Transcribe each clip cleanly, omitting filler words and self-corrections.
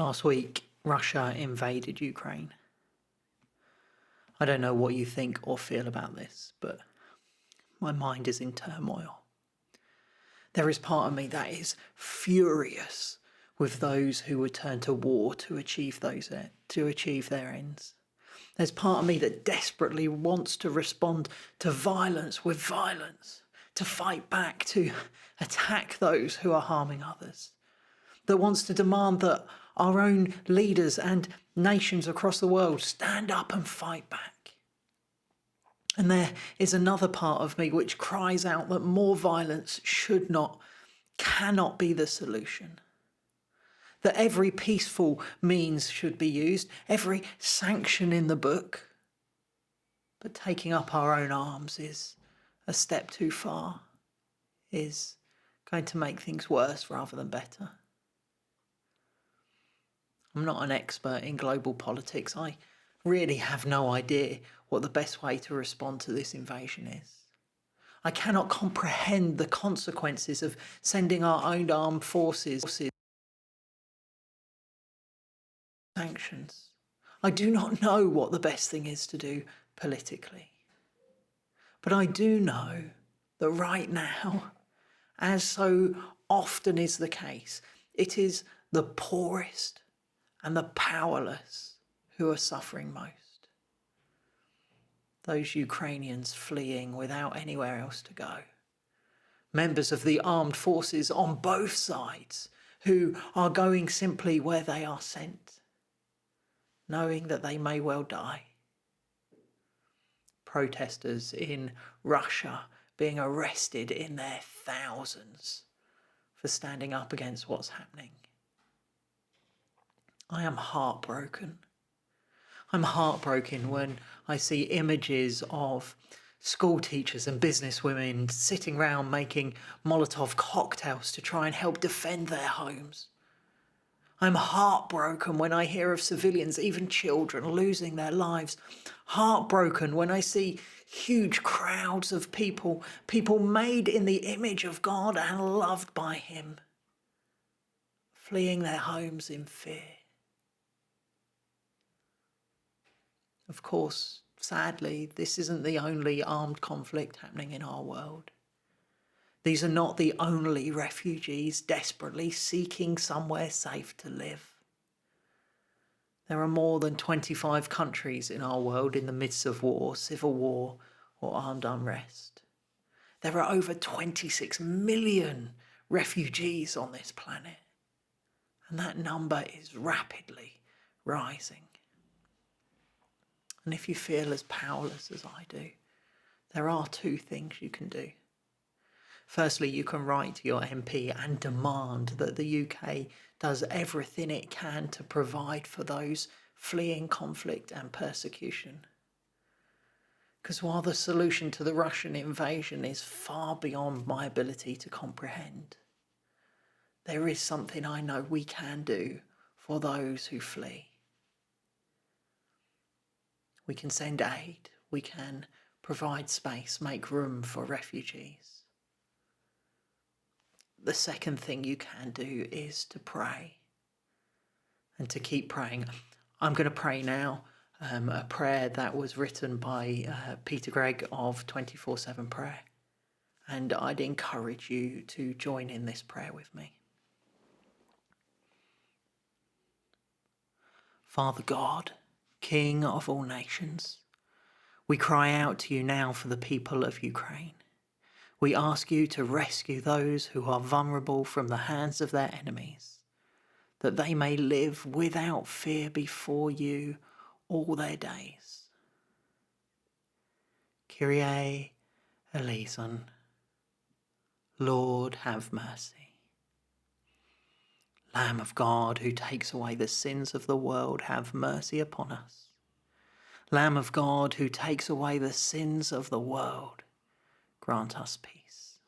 Last week, Russia invaded Ukraine. I don't know what you think or feel about this, but my mind is in turmoil. There is part of me that is furious with those who would turn to war to achieve their ends. There's part of me that desperately wants to respond to violence with violence, to fight back, to attack those who are harming others, that wants to demand that our own leaders and nations across the world stand up and fight back. And there is another part of me which cries out that more violence cannot be the solution. That every peaceful means should be used, every sanction in the book. But taking up our own arms is a step too far, is going to make things worse rather than better. I'm not an expert in global politics. I really have no idea what the best way to respond to this invasion is. I cannot comprehend the consequences of sending our own armed forces sanctions. I do not know what the best thing is to do politically. But I do know that right now, as so often is the case, it is the poorest and the powerless who are suffering most. Those Ukrainians fleeing without anywhere else to go. Members of the armed forces on both sides who are going simply where they are sent, knowing that they may well die. Protesters in Russia being arrested in their thousands for standing up against what's happening. I am heartbroken. I'm heartbroken when I see images of school teachers and businesswomen sitting around making Molotov cocktails to try and help defend their homes. I'm heartbroken when I hear of civilians, even children, losing their lives. Heartbroken when I see huge crowds of people made in the image of God and loved by Him, fleeing their homes in fear. Of course, sadly, this isn't the only armed conflict happening in our world. These are not the only refugees desperately seeking somewhere safe to live. There are more than 25 countries in our world in the midst of war, civil war, or armed unrest. There are over 26 million refugees on this planet, and that number is rapidly rising. And if you feel as powerless as I do, there are two things you can do. Firstly, you can write to your MP and demand that the UK does everything it can to provide for those fleeing conflict and persecution. Because while the solution to the Russian invasion is far beyond my ability to comprehend, there is something I know we can do for those who flee. We can send aid, we can provide space, make room for refugees. The second thing you can do is to pray and to keep praying. I'm going to pray now a prayer that was written by Peter Gregg of 24/7 Prayer. And I'd encourage you to join in this prayer with me. Father God, King of all nations, we cry out to you now for the people of Ukraine. We ask you to rescue those who are vulnerable from the hands of their enemies, that they may live without fear before you all their days. Kyrie eleison, Lord have mercy. Lamb of God, who takes away the sins of the world, have mercy upon us. Lamb of God, who takes away the sins of the world, grant us peace.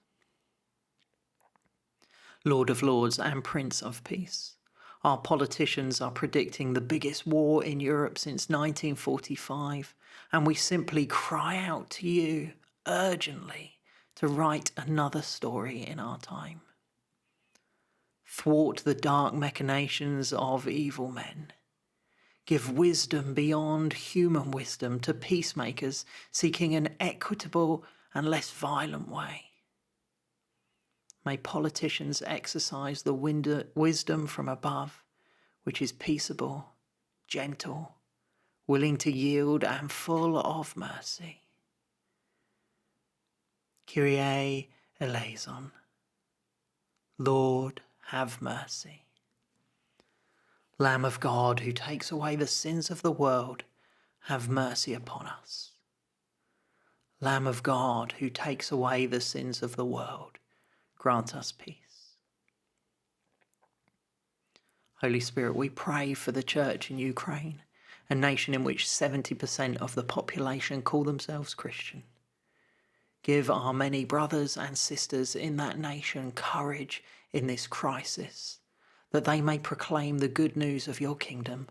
Lord of Lords and Prince of Peace, our politicians are predicting the biggest war in Europe since 1945, and we simply cry out to you urgently to write another story in our time. Thwart the dark machinations of evil men. Give wisdom beyond human wisdom to peacemakers seeking an equitable and less violent way. May politicians exercise the wisdom from above, which is peaceable, gentle, willing to yield and full of mercy. Kyrie eleison. Lord, have mercy. Lamb of God, who takes away the sins of the world, have mercy upon us. Lamb of God, who takes away the sins of the world, grant us peace. Holy Spirit, we pray for the church in Ukraine, a nation in which 70% of the population call themselves Christian. Give our many brothers and sisters in that nation courage in this crisis, that they may proclaim the good news of your kingdom,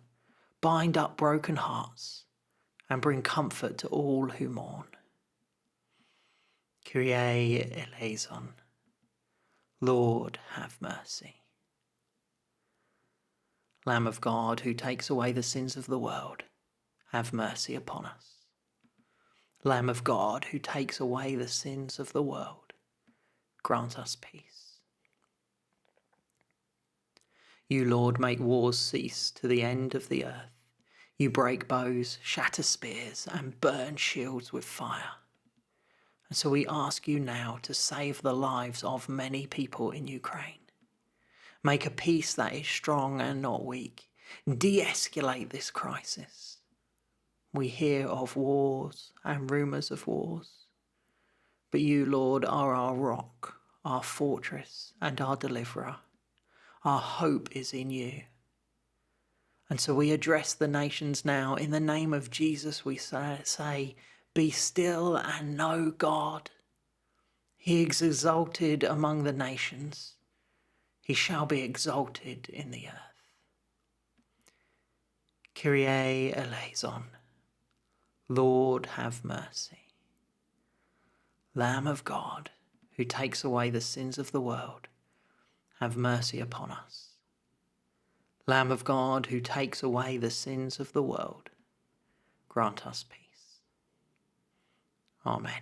bind up broken hearts, and bring comfort to all who mourn. Kyrie eleison. Lord, have mercy. Lamb of God, who takes away the sins of the world, have mercy upon us. Lamb of God, who takes away the sins of the world, grant us peace. You, Lord, make wars cease to the end of the earth. You break bows, shatter spears, and burn shields with fire. And so we ask you now to save the lives of many people in Ukraine. Make a peace that is strong and not weak. De-escalate this crisis. We hear of wars and rumours of wars, but you, Lord, are our rock, our fortress, and our deliverer. Our hope is in you. And so we address the nations now. In the name of Jesus, we say, be still and know God. He is exalted among the nations. He shall be exalted in the earth. Kyrie eleison. Lord, have mercy. Lamb of God, who takes away the sins of the world, have mercy upon us. Lamb of God, who takes away the sins of the world, grant us peace. Amen.